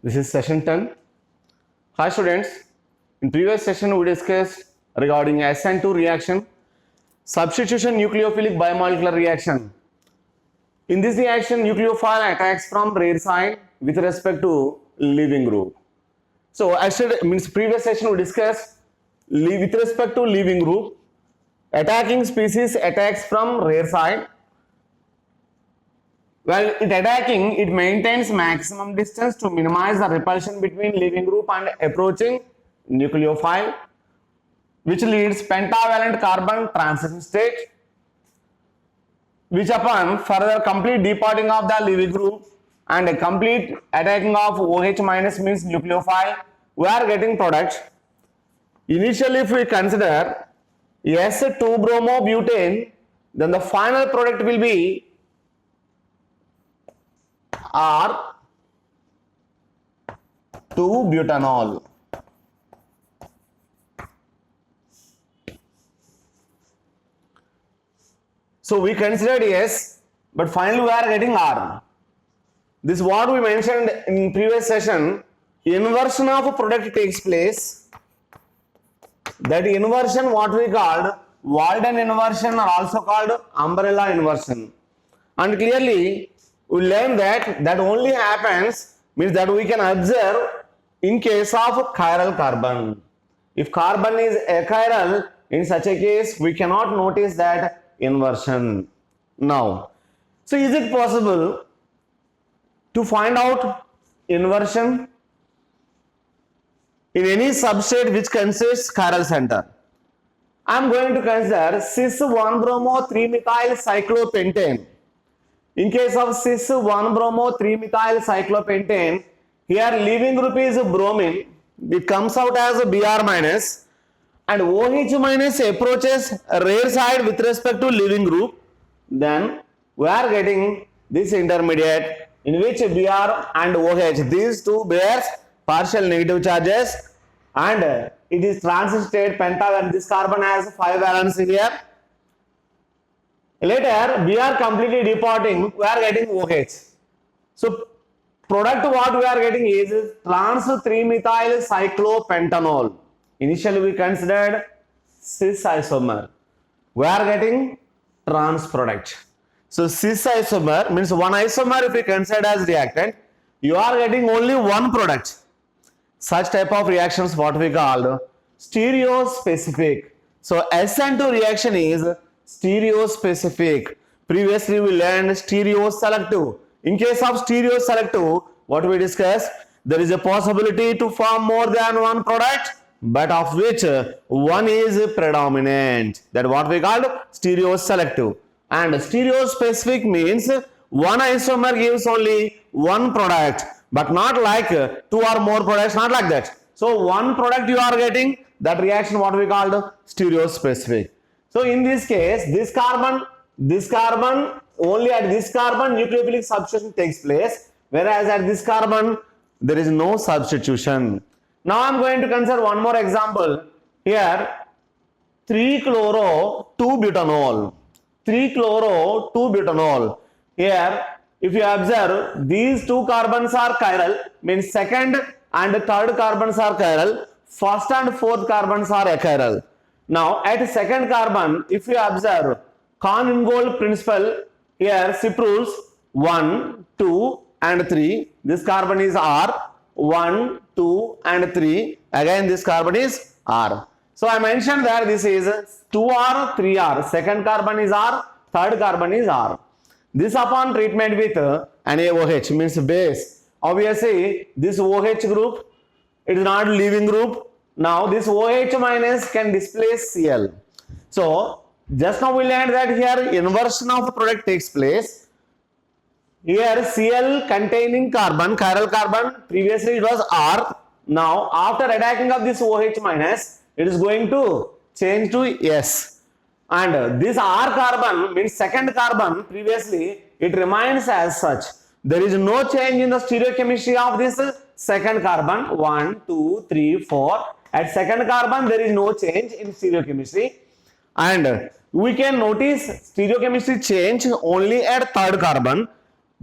This is session 10. Hi students, in previous session we discussed regarding SN2 reaction, substitution nucleophilic biomolecular reaction. In this reaction, nucleophile attacks from rear side with respect to leaving group. So I said, previous session we discussed with respect to leaving group, attacking species attacks from rear side. While it attacking, it maintains maximum distance to minimize the repulsion between leaving group and approaching nucleophile, which leads pentavalent carbon transition state, which upon further complete departing of the leaving group and a complete attacking of OH minus means nucleophile, we are getting product. Initially, if we consider S2-bromobutane, then the final product will be R2-butanol. So we considered S, but finally we are getting R. This is what we mentioned in previous session. Inversion of a product takes place. That inversion, what we called Walden inversion, or also called umbrella inversion. And clearly we learn that only happens, means that we can observe in case of chiral carbon. If carbon is achiral, in such a case we cannot notice that inversion. Now, so is it possible to find out inversion in any substrate which consists chiral center? I am going to consider cis-1-bromo-3-methyl-cyclopentane. In case of cis-1-bromo-3-methyl-cyclopentane, here leaving group is bromine, it comes out as a Br minus, and OH minus approaches rear side with respect to leaving group, then we are getting this intermediate in which Br and OH, these two bears partial negative charges, and it is transit state pentavalent. This carbon has 5 valence here. Later, we are completely departing, we are getting OH. So, product what we are getting is trans 3-methyl-cyclopentanol. Initially, we considered cis isomer. We are getting trans product. So, cis isomer means one isomer if we consider as reactant, you are getting only one product. Such type of reactions what we called stereospecific. So, SN2 reaction is stereospecific. Previously we learned stereoselective. In case of stereoselective, what we discussed, there is a possibility to form more than one product, but of which one is predominant. That what we called stereoselective. And stereospecific means one isomer gives only one product, but not like two or more products, not like that. So one product you are getting, that reaction what we called stereospecific. So in this case, this carbon, only at this carbon nucleophilic substitution takes place, whereas at this carbon there is no substitution. Now I am going to consider one more example. Here 3-chloro-2-butanol. 3-chloro-2-butanol. Here if you observe, these two carbons are chiral, means second and third carbons are chiral, first and fourth carbons are achiral. Now at second carbon, if you observe Kahn-Ingold principle, here cyprules 1, 2 and 3, this carbon is R, 1, 2 and 3, again this carbon is R. So I mentioned that this is 2R, 3R, second carbon is R, third carbon is R. This upon treatment with NaOH means base. Obviously this OH group, it is not leaving group. Now this OH minus can displace Cl. So just now we learned that here inversion of the product takes place. Here Cl containing carbon, chiral carbon, previously it was R. Now after attacking of this OH minus, it is going to change to S. And this R carbon means second carbon, previously it remains as such. There is no change in the stereochemistry of this second carbon, 1, 2, 3, 4. At second carbon, there is no change in stereochemistry, and we can notice stereochemistry change only at third carbon.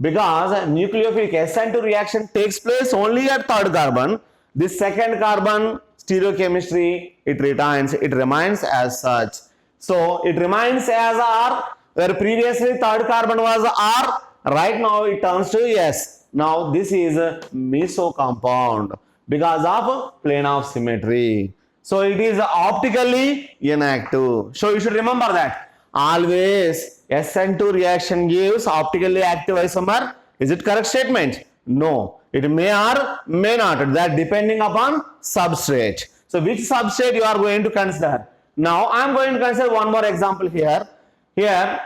Because nucleophilic SN2 reaction takes place only at third carbon. This second carbon stereochemistry, it remains as such. So it remains as R, where previously third carbon was R. Right now it turns to S. Now this is a meso compound because of plane of symmetry. So it is optically inactive. So you should remember that. Always SN2 reaction gives optically active isomer. Is it correct statement? No. It may or may not. That depending upon substrate. So which substrate you are going to consider? Now I am going to consider one more example here. Here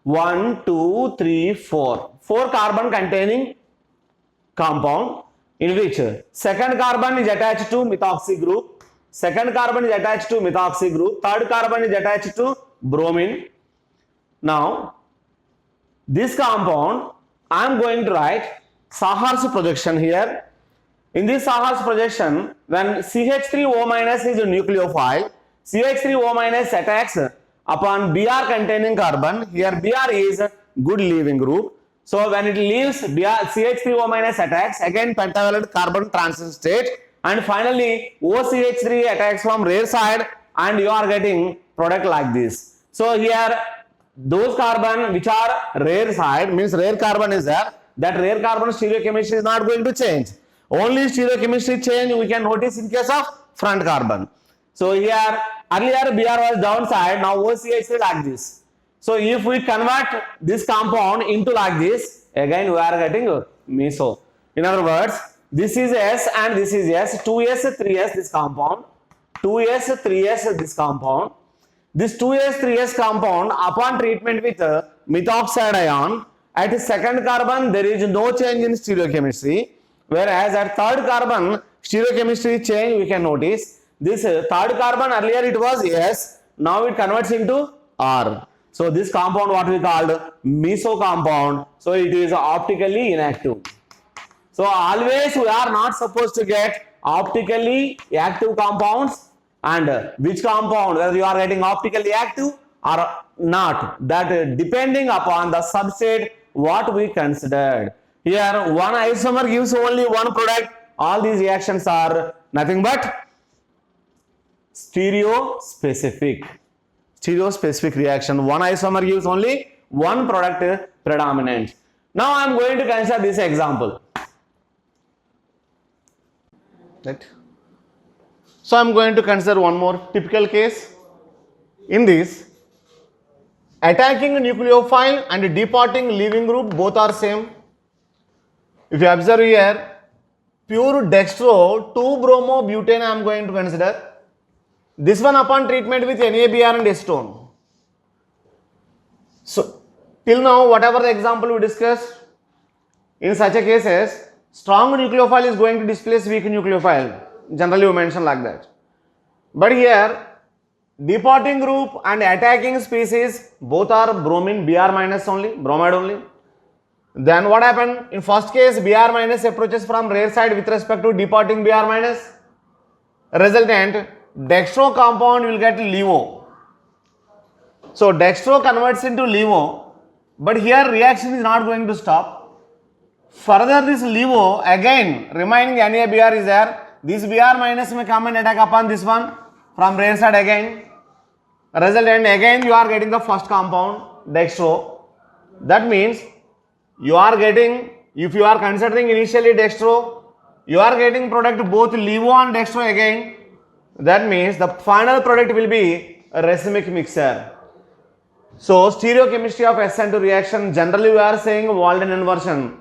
1, 2, 3, 4. 4 carbon containing compound in which second carbon is attached to methoxy group, second carbon is attached to methoxy group, third carbon is attached to bromine. Now this compound I am going to write Sahar's projection here. In this Sahar's projection, when CH3O minus is a nucleophile, CH3O minus attacks upon Br containing carbon. Here Br is a good leaving group. So when it leaves, CH3O minus attacks, again pentavalent carbon transition state, and finally OCH3 attacks from rear side, and you are getting product like this. So here those carbon which are rear side, means rear carbon is there, that rear carbon stereochemistry is not going to change. Only stereochemistry change we can notice in case of front carbon. So here earlier Br was downside, now OCH is like this. So if we convert this compound into like this, again we are getting meso. In other words, this is S and this is S, 2S, 3S this compound, 2S, 3S this compound. This 2S, 3S compound upon treatment with methoxide ion, at second carbon there is no change in stereochemistry, whereas at third carbon stereochemistry change we can notice. This third carbon earlier it was S, now it converts into R. So this compound what we called meso compound, so it is optically inactive. So always we are not supposed to get optically active compounds, and which compound, whether you are getting optically active or not, that depending upon the substrate what we considered. Here one isomer gives only one product, all these reactions are nothing but stereospecific reaction. One isomer gives only one product predominant. Now I am going to consider this example. Right. So I am going to consider one more typical case. In this, attacking nucleophile and departing leaving group both are same. If you observe here, pure dextro 2-bromobutane I am going to consider. This one upon treatment with NaBr and acetone. So till now whatever the example we discussed, in such a cases strong nucleophile is going to displace weak nucleophile. Generally we mention like that. But here departing group and attacking species both are bromine, Br minus only, bromide only. Then what happened? In first case Br minus approaches from rear side with respect to departing Br minus. Resultant dextro compound will get LEVO. So dextro converts into LEVO, but here reaction is not going to stop. Further this LEVO again remaining NaBr is there. This Br minus may come and attack upon this one from rear side again. Resultant again you are getting the first compound dextro. That means you are getting, if you are considering initially dextro, you are getting product both LEVO and dextro again. That means the final product will be a racemic mixture. So stereochemistry of SN2 reaction, generally we are saying Walden inversion,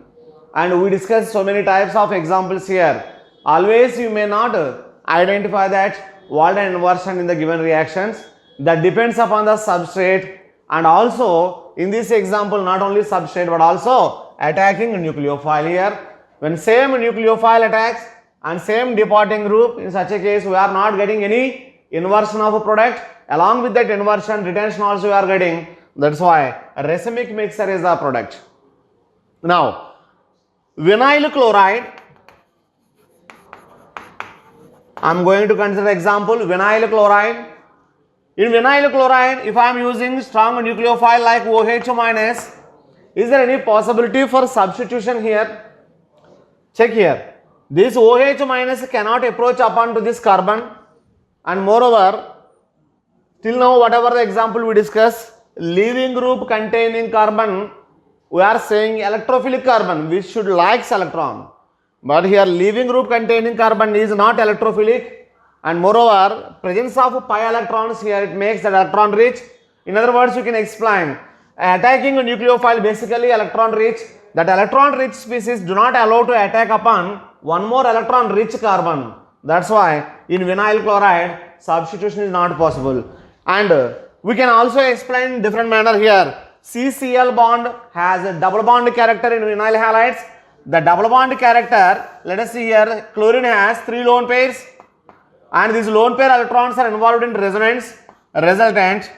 and we discussed so many types of examples here. Always you may not identify that Walden inversion in the given reactions. That depends upon the substrate, and also in this example not only substrate but also attacking nucleophile. Here when same nucleophile attacks and same departing group, in such a case we are not getting any inversion of a product. Along with that inversion, retention also we are getting. That's why a racemic mixture is the product. Now vinyl chloride, I am going to consider example vinyl chloride. In vinyl chloride, if I am using strong nucleophile like OH minus, Is there any possibility for substitution here? Check here. This OH minus cannot approach upon to this carbon, and moreover, till now whatever the example we discuss, leaving group containing carbon, we are saying electrophilic carbon which should likes electron, but here leaving group containing carbon is not electrophilic, and moreover presence of pi electrons here, it makes that electron rich. In other words, you can explain attacking a nucleophile basically electron rich. That electron rich species do not allow to attack upon one more electron rich carbon. That's why in vinyl chloride substitution is not possible. And we can also explain in different manner here. CCl bond has a double bond character in vinyl halides. The double bond character, let us see here, chlorine has 3 lone pairs, and these lone pair electrons are involved in resonance. Resultant,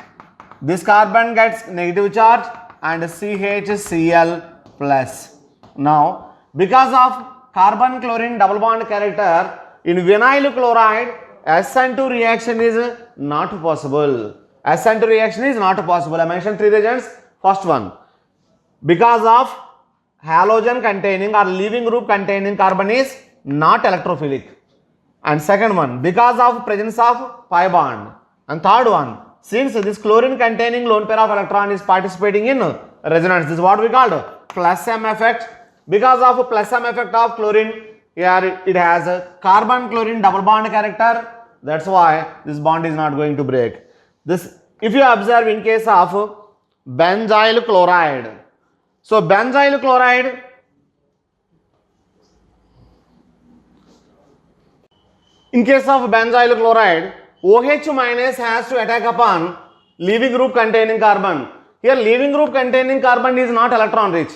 this carbon gets negative charge and CHCl plus. Now, because of carbon chlorine double bond character, in vinyl chloride SN2 reaction is not possible. SN2 reaction is not possible. I mentioned 3 reasons. First one, because of halogen containing or leaving group containing carbon is not electrophilic. And second one, because of presence of pi bond. And third one, since this chlorine containing lone pair of electron is participating in resonance, this is what we called plus M effect. Because of plus M effect of chlorine, here it has a carbon chlorine double bond character. That's why this bond is not going to break. This, if you observe in case of benzyl chloride. So benzyl chloride, in case of benzyl chloride, OH minus has to attack upon leaving group containing carbon. Here leaving group containing carbon is not electron rich.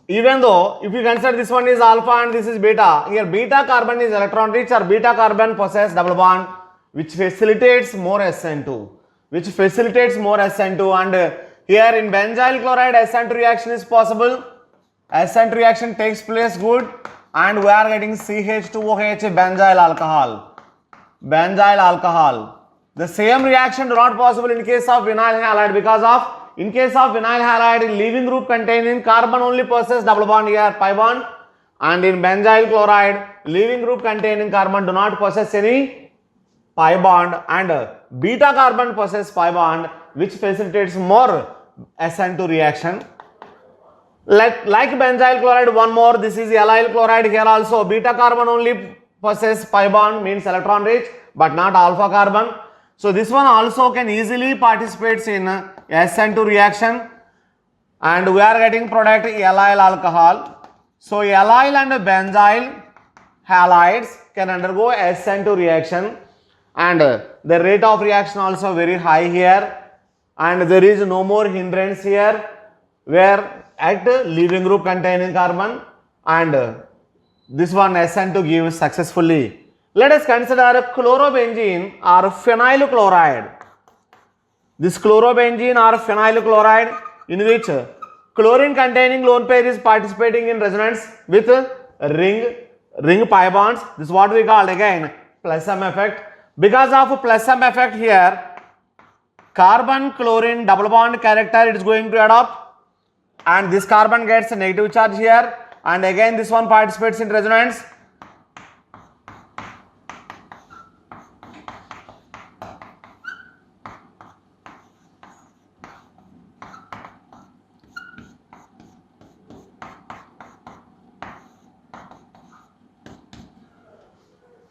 Even though if you consider this one is alpha and this is beta, here beta carbon is electron rich, or beta carbon possess double bond which facilitates more SN2. Which facilitates more SN2, and here in benzyl chloride SN2 reaction is possible. SN2 reaction takes place good, and we are getting CH2OH benzyl alcohol. Benzyl alcohol. The same reaction do not possible in case of vinyl halide, because of in case of vinyl halide leaving group containing carbon only possess double bond here, pi bond, and in benzyl chloride leaving group containing carbon do not possess any pi bond, and beta carbon possess pi bond which facilitates more SN2 reaction. Like benzyl chloride, one more, this is allyl chloride. Here also beta carbon only possess pi bond, means electron rich, but not alpha carbon. So this one also can easily participate in SN2 reaction, and we are getting product allyl alcohol. So allyl and benzyl halides can undergo SN2 reaction, and the rate of reaction also very high here, and there is no more hindrance here where at leaving group containing carbon, and this one SN2 gives successfully. Let us consider chlorobenzene or phenyl chloride. This chlorobenzene or phenyl chloride, in which chlorine containing lone pair is participating in resonance with ring pi bonds. This is what we call again plus M effect. Because of plus M effect here, carbon chlorine double bond character it is going to adopt, and this carbon gets a negative charge here, and again this one participates in resonance.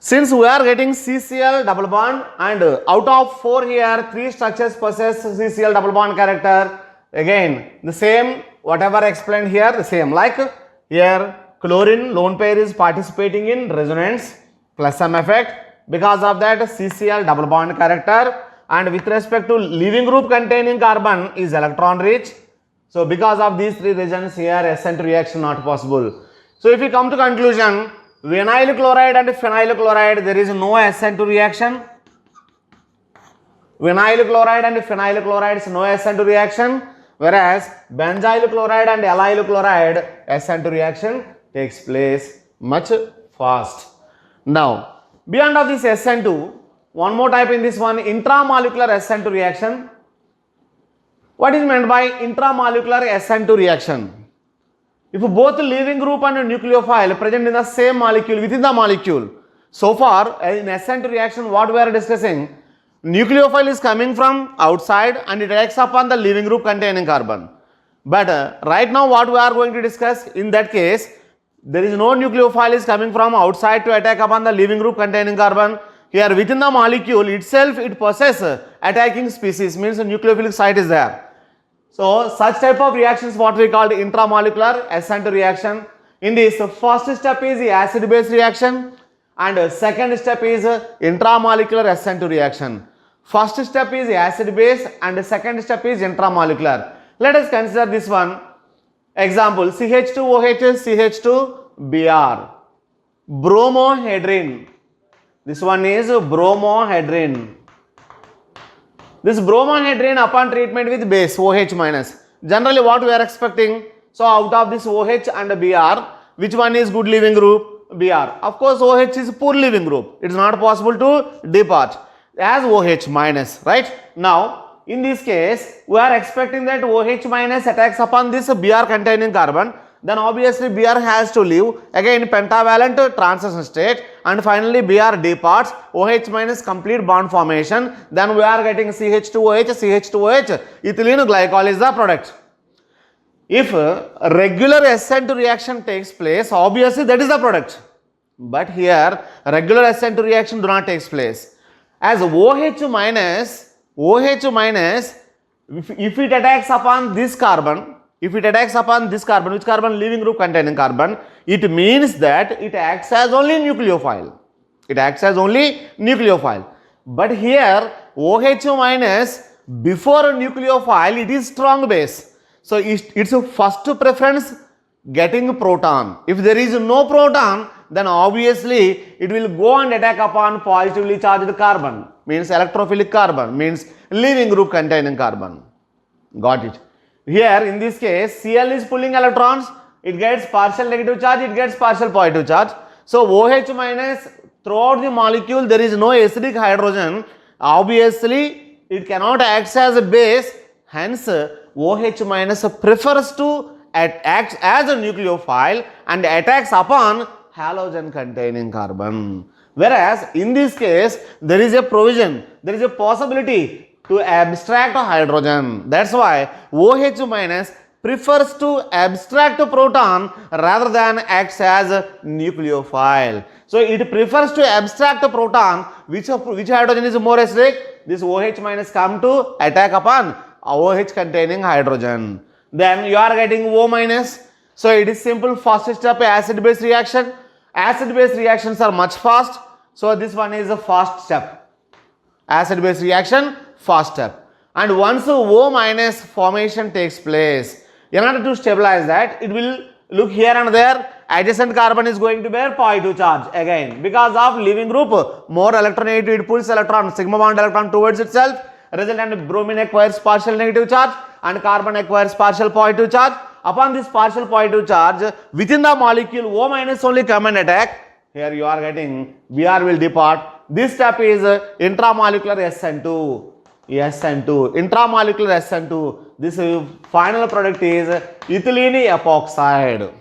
Since we are getting CCl double bond, and out of 4 here 3 structures possess CCl double bond character, again the same whatever explained here, the same, like here chlorine lone pair is participating in resonance plus M effect, because of that CCl double bond character, and with respect to leaving group containing carbon is electron rich. So because of these 3 reasons here SN2 reaction not possible. So if we come to conclusion, vinyl chloride and phenyl chloride there is no SN2 reaction. Vinyl chloride and phenyl chloride is no SN2 reaction, whereas benzyl chloride and allyl chloride SN2 reaction takes place much fast. Now beyond of this SN2, one more type in this one, intramolecular SN2 reaction. What is meant by intramolecular SN2 reaction? If both leaving group and nucleophile present in the same molecule within the molecule. So far in SN2 reaction, what we are discussing, nucleophile is coming from outside and it acts upon the leaving group containing carbon. But right now what we are going to discuss, in that case there is no nucleophile is coming from outside to attack upon the leaving group containing carbon. Here within the molecule itself it possesses attacking species, means a nucleophilic site is there. So such type of reactions what we call intramolecular SN2 reaction. In this, first step is acid base reaction and second step is intramolecular SN2 reaction. First step is acid base and second step is intramolecular. Let us consider this one. Example, CH2OH, CH2Br, bromohedrine. This one is bromohedrine. This bromohedrine upon treatment with base OH minus. Generally what we are expecting, so out of this OH and Br, which one is good leaving group? Br. Of course OH is poor leaving group. It is not possible to depart as OH minus, right? Now in this case, we are expecting that OH minus attacks upon this Br containing carbon. Then obviously Br has to leave again pentavalent transition state and finally Br departs, OH minus complete bond formation. Then we are getting CH2OH, CH2OH, ethylene glycol is the product. If regular SN2 reaction takes place, obviously that is the product. But here regular SN2 reaction do not take place. As OH minus, if it attacks upon this carbon, which carbon? Leaving group containing carbon, it means that it acts as only nucleophile. But here OH minus, before nucleophile it is strong base. So its first preference getting proton. If there is no proton, then obviously it will go and attack upon positively charged carbon, means electrophilic carbon, means leaving group containing carbon. Got it? Here in this case Cl is pulling electrons, it gets partial negative charge, it gets partial positive charge. So OH minus, throughout the molecule there is no acidic hydrogen, obviously it cannot act as a base, hence OH minus prefers to act as a nucleophile and attacks upon halogen containing carbon. Whereas in this case there is a provision, there is a possibility to abstract hydrogen. That's why OH minus prefers to abstract proton rather than acts as a nucleophile. So it prefers to abstract proton. Which hydrogen is more acidic? This OH minus come to attack upon OH containing hydrogen. Then you are getting O minus. So it is simple. First step acid base reaction. Acid base reactions are much fast. So this one is the first step. Acid base reaction, first step. And once O minus formation takes place, in order to stabilize that, it will look here and there, adjacent carbon is going to bear positive charge again because of leaving group, more electronegativity, it pulls electron, sigma bond electron towards itself, resultant bromine acquires partial negative charge and carbon acquires partial positive charge. Upon this partial positive charge, within the molecule O minus only come and attack. Here you are getting Br will depart. This step is intramolecular SN2. Intramolecular SN2. This final product is ethylene epoxide.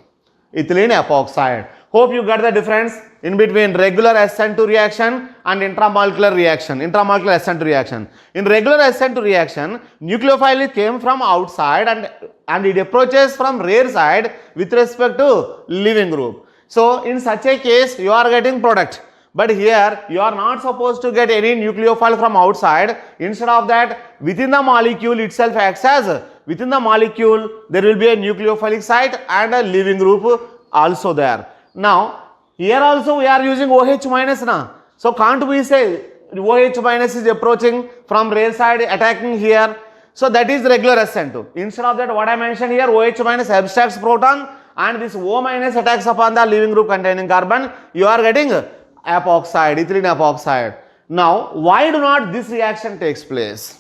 Hope you got the difference in between regular SN2 reaction and intramolecular SN2 reaction. In regular SN2 reaction, nucleophile came from outside and it approaches from rear side with respect to leaving group. So in such a case, you are getting product. But here you are not supposed to get any nucleophile from outside. Instead of that, within the molecule itself acts as, within the molecule there will be a nucleophilic site and a leaving group also there. Now here also we are using OH minus now. So can't we say OH minus is approaching from rear side attacking here. So that is regular SN2. Instead of that, what I mentioned here, OH minus abstracts proton and this O minus attacks upon the leaving group containing carbon. You are getting epoxide, ethylene epoxide. Now, why do not this reaction takes place?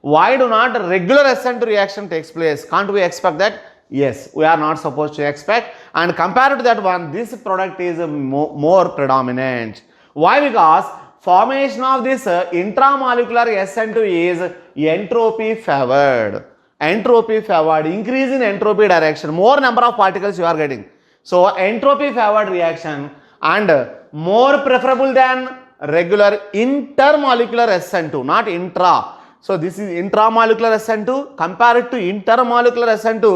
Why do not regular SN2 reaction takes place? Can't we expect that? Yes, we are not supposed to expect. And compared to that one, this product is more predominant. Why? Because formation of this intramolecular SN2 is entropy favored. entropy favored, increase in entropy direction, more number of particles you are getting. So entropy favored reaction and more preferable than regular intermolecular SN2, not intra. So this is intramolecular SN2 compared to intermolecular SN2.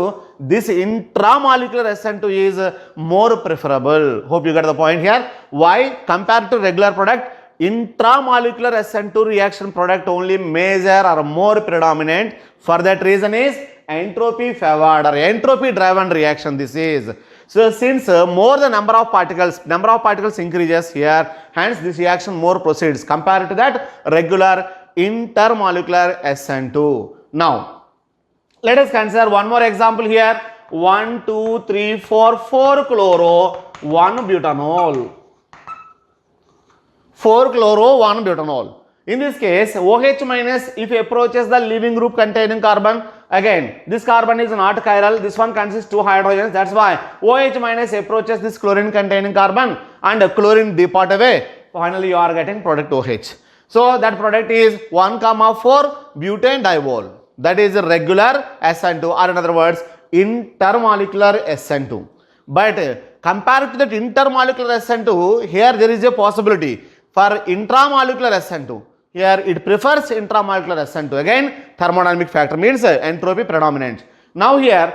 This intramolecular SN2 is more preferable. Hope you get the point here. Why? Compared to regular product, intramolecular SN2 reaction product only major or more predominant. For that reason is entropy favored or entropy driven reaction this is. So since more the number of particles increases here, hence this reaction more proceeds compared to that regular intermolecular SN2. Now let us consider one more example here. 1, 2, 3, 4, 4 chloro, 1 butanol. 4 chloro, 1 butanol. In this case, OH minus if approaches the leaving group containing carbon, again this carbon is not chiral, this one consists 2 hydrogens, that's why OH minus approaches this chlorine containing carbon and chlorine depart away, finally you are getting product OH. So that product is 1, 4 butane diol, that is a regular SN2 or in other words intermolecular SN2. But compared to that intermolecular SN2, here there is a possibility for intramolecular SN2. Here it prefers intramolecular SN2. Again, thermodynamic factor means entropy predominant. Now here,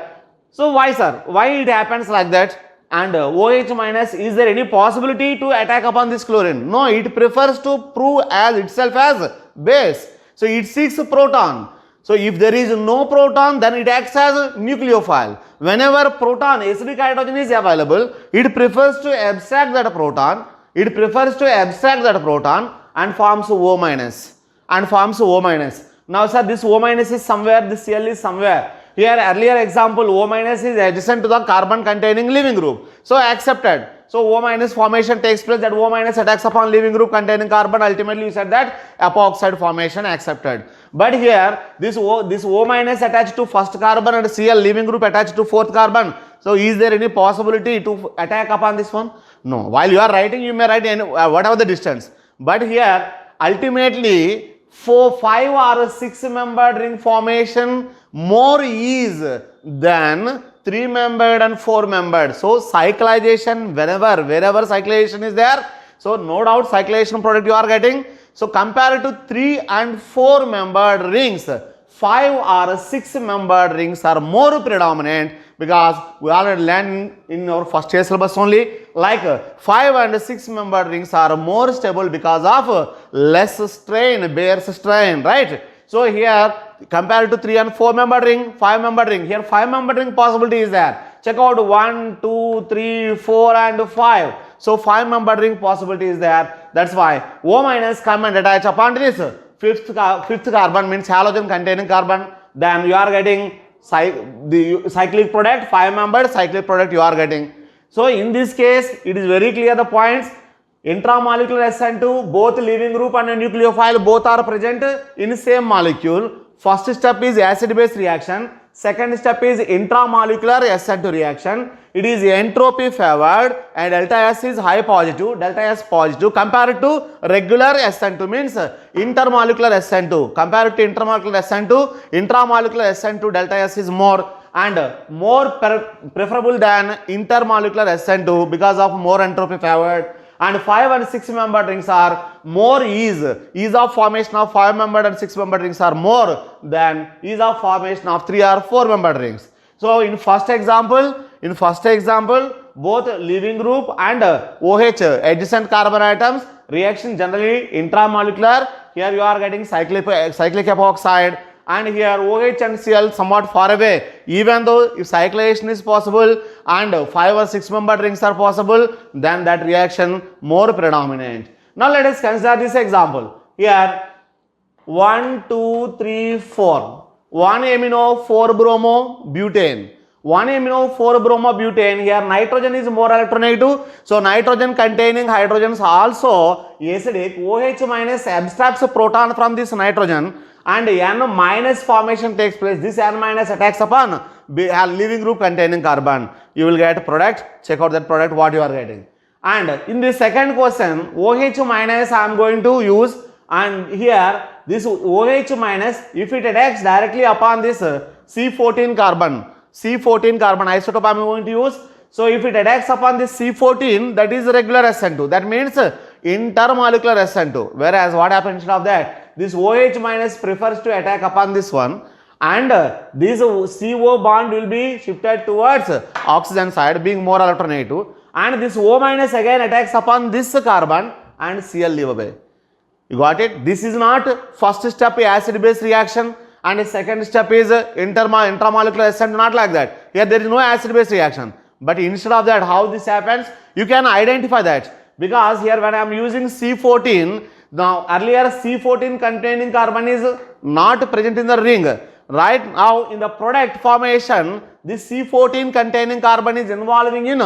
so why sir? Why it happens like that? And OH minus, is there any possibility to attack upon this chlorine? No, it prefers to prove as itself as base. So it seeks a proton. So if there is no proton, then it acts as a nucleophile. Whenever proton, acidic hydrogen is available, it prefers to abstract that proton. It prefers to abstract that proton and forms O minus. Now sir, this O minus is somewhere, this Cl is somewhere. Here earlier example, O minus is adjacent to the carbon containing leaving group. So accepted. So O minus formation takes place, that O minus attacks upon leaving group containing carbon. Ultimately you said that epoxide formation, accepted. But here this O minus attached to first carbon and Cl leaving group attached to fourth carbon. So is there any possibility to attack upon this one? No. While you are writing, you may write any, whatever the distance. But here ultimately 4, 5 or 6 membered ring formation more is than 3 membered and 4 membered. So cyclization, wherever cyclization is there, so no doubt cyclization product you are getting. So compared to 3 and 4 membered rings, 5 or 6 membered rings are more predominant, because we already learned in our first year syllabus only, like 5 and 6 membered rings are more stable because of less strain, Bayer's strain, right? So here compared to 3 and 4 membered ring, 5 membered ring, here 5 membered ring possibility is there. Check out 1, 2, 3, 4 and 5. So 5 membered ring possibility is there. That's why O minus come and attach upon this fifth carbon, means halogen containing carbon. Then you are getting the cyclic product, 5 membered cyclic product you are getting. So in this case it is very clear the points. Intramolecular SN2, both leaving group and nucleophile both are present in same molecule. First step is acid base reaction. Second step is intramolecular SN2 reaction. It is entropy favored and delta S is high positive, delta S positive compared to regular SN2, means intermolecular SN2. Compared to intermolecular SN2, intramolecular SN2 delta S is more and more preferable than intermolecular SN2 because of more entropy favored. And 5 and 6 membered rings are more ease of formation of 5 membered and 6 membered rings are more than ease of formation of 3 or 4 membered rings. So in first example, both leaving group and OH adjacent carbon atoms reaction generally intramolecular. Here you are getting cyclic epoxide, and here OH and Cl somewhat far away. Even though if cyclization is possible and 5 or 6 membered rings are possible, then that reaction more predominant. Now let us consider this example. Here 1, 2, 3, 4. 1 amino 4 bromo butane. 1 amino 4 bromo butane. Here nitrogen is more electronegative. So nitrogen containing hydrogens also acidic. OH minus abstracts a proton from this nitrogen and N minus formation takes place. This N minus attacks upon leaving group containing carbon. You will get product. Check out that product what you are getting. And in the second question, OH minus I am going to use, and here this OH minus, if it attacks directly upon this C14 carbon. C14 carbon isotope I am going to use. So if it attacks upon this C14, that is regular SN2. That means intermolecular SN2. Whereas what happens instead of that? This OH minus prefers to attack upon this one, and this CO bond will be shifted towards oxygen side, being more alternative, and this O minus again attacks upon this carbon and Cl leave away. You got it? This is not first step acid base reaction and the second step is intramolecular SN2, not like that. Here there is no acid base reaction. But instead of that, how this happens? You can identify that, because here when I am using C14, now earlier C14 containing carbon is not present in the ring. Right now in the product formation, this C14 containing carbon is involving in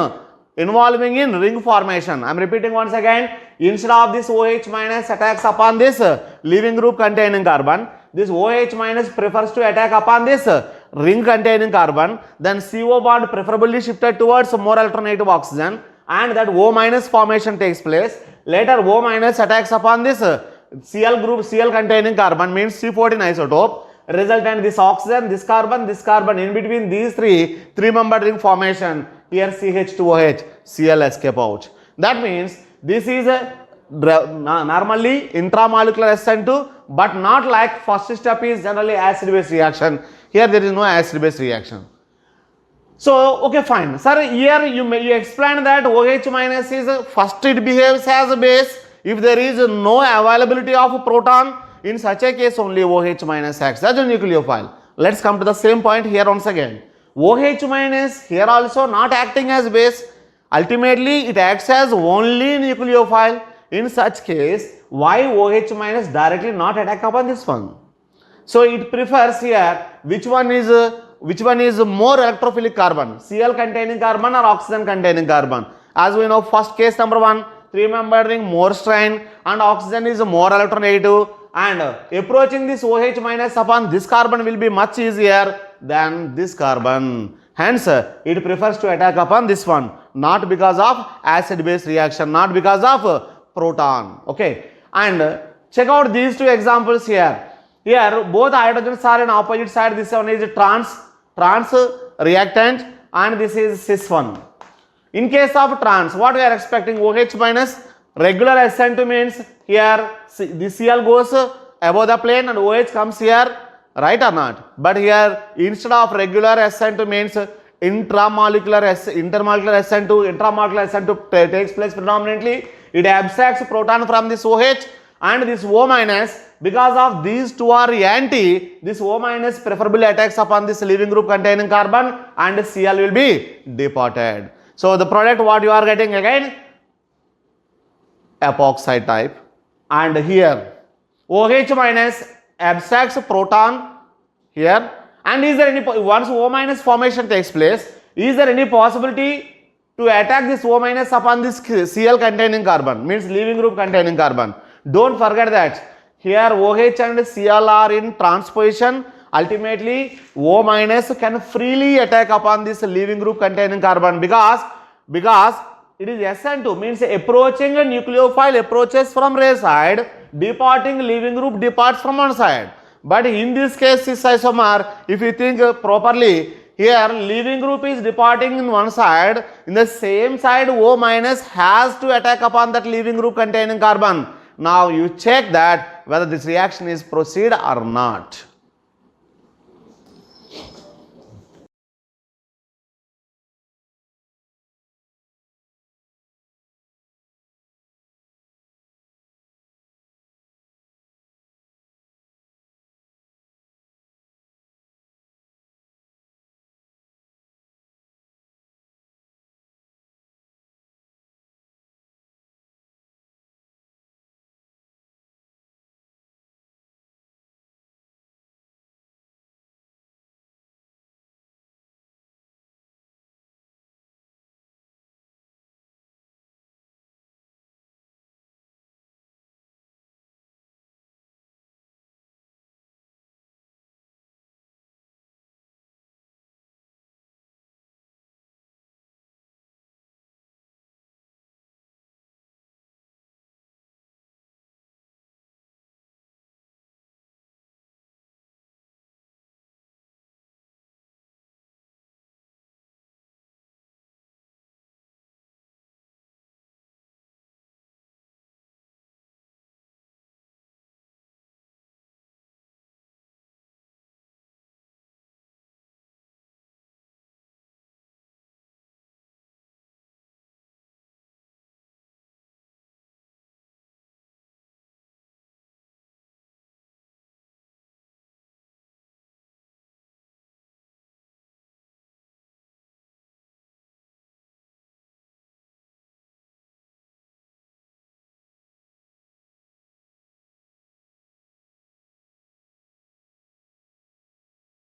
ring formation. I am repeating once again, instead of this OH minus attacks upon this leaving group containing carbon, this OH minus prefers to attack upon this ring containing carbon, then CO bond preferably shifted towards more alternative oxygen, and that O minus formation takes place. Later O minus attacks upon this Cl group, Cl containing carbon, means C14 isotope, resultant this oxygen, this carbon, in between these three-membered ring formation, here CH2OH, Cl escape out. That means this is normally intramolecular SN2, but not like first step is generally acid base reaction. Here there is no acid base reaction. So okay, fine, sir. Here you explain that OH minus is first it behaves as a base if there is no availability of proton. In such a case only OH minus acts as a nucleophile. Let's come to the same point here once again. OH minus here also not acting as base. Ultimately it acts as only nucleophile. In such case, why OH minus directly not attack upon this one? So it prefers here which one is more electrophilic carbon, Cl containing carbon or oxygen containing carbon. As we know, first case number 1, 3-membered ring, more strain, and oxygen is more alternative, and approaching this OH minus upon this carbon will be much easier than this carbon. Hence it prefers to attack upon this one, not because of acid base reaction, not because of proton. Okay, and check out these two examples here. Here both hydrogens are in opposite side. This one is trans reactant and this is cis one. In case of trans, what we are expecting? OH minus, regular SN2 means here the Cl goes above the plane and OH comes here, right or not? But here instead of regular SN2 means intermolecular SN2 takes place predominantly. It abstracts proton from this OH and this O minus, because of these two are anti, this O minus preferably attacks upon this leaving group containing carbon and Cl will be departed. So the product what you are getting again, epoxide type, and here OH minus abstracts proton here, and is there any, once O minus formation takes place, is there any possibility to attack this O minus upon this Cl containing carbon, means leaving group containing carbon? Don't forget that here OH and Cl are in transposition. Ultimately O minus can freely attack upon this leaving group containing carbon because it is SN2, means approaching a nucleophile approaches from ray side, departing leaving group departs from one side. But in this case cis isomer, if you think properly, here leaving group is departing in one side, in the same side O minus has to attack upon that leaving group containing carbon. Now you check that whether this reaction is proceed or not.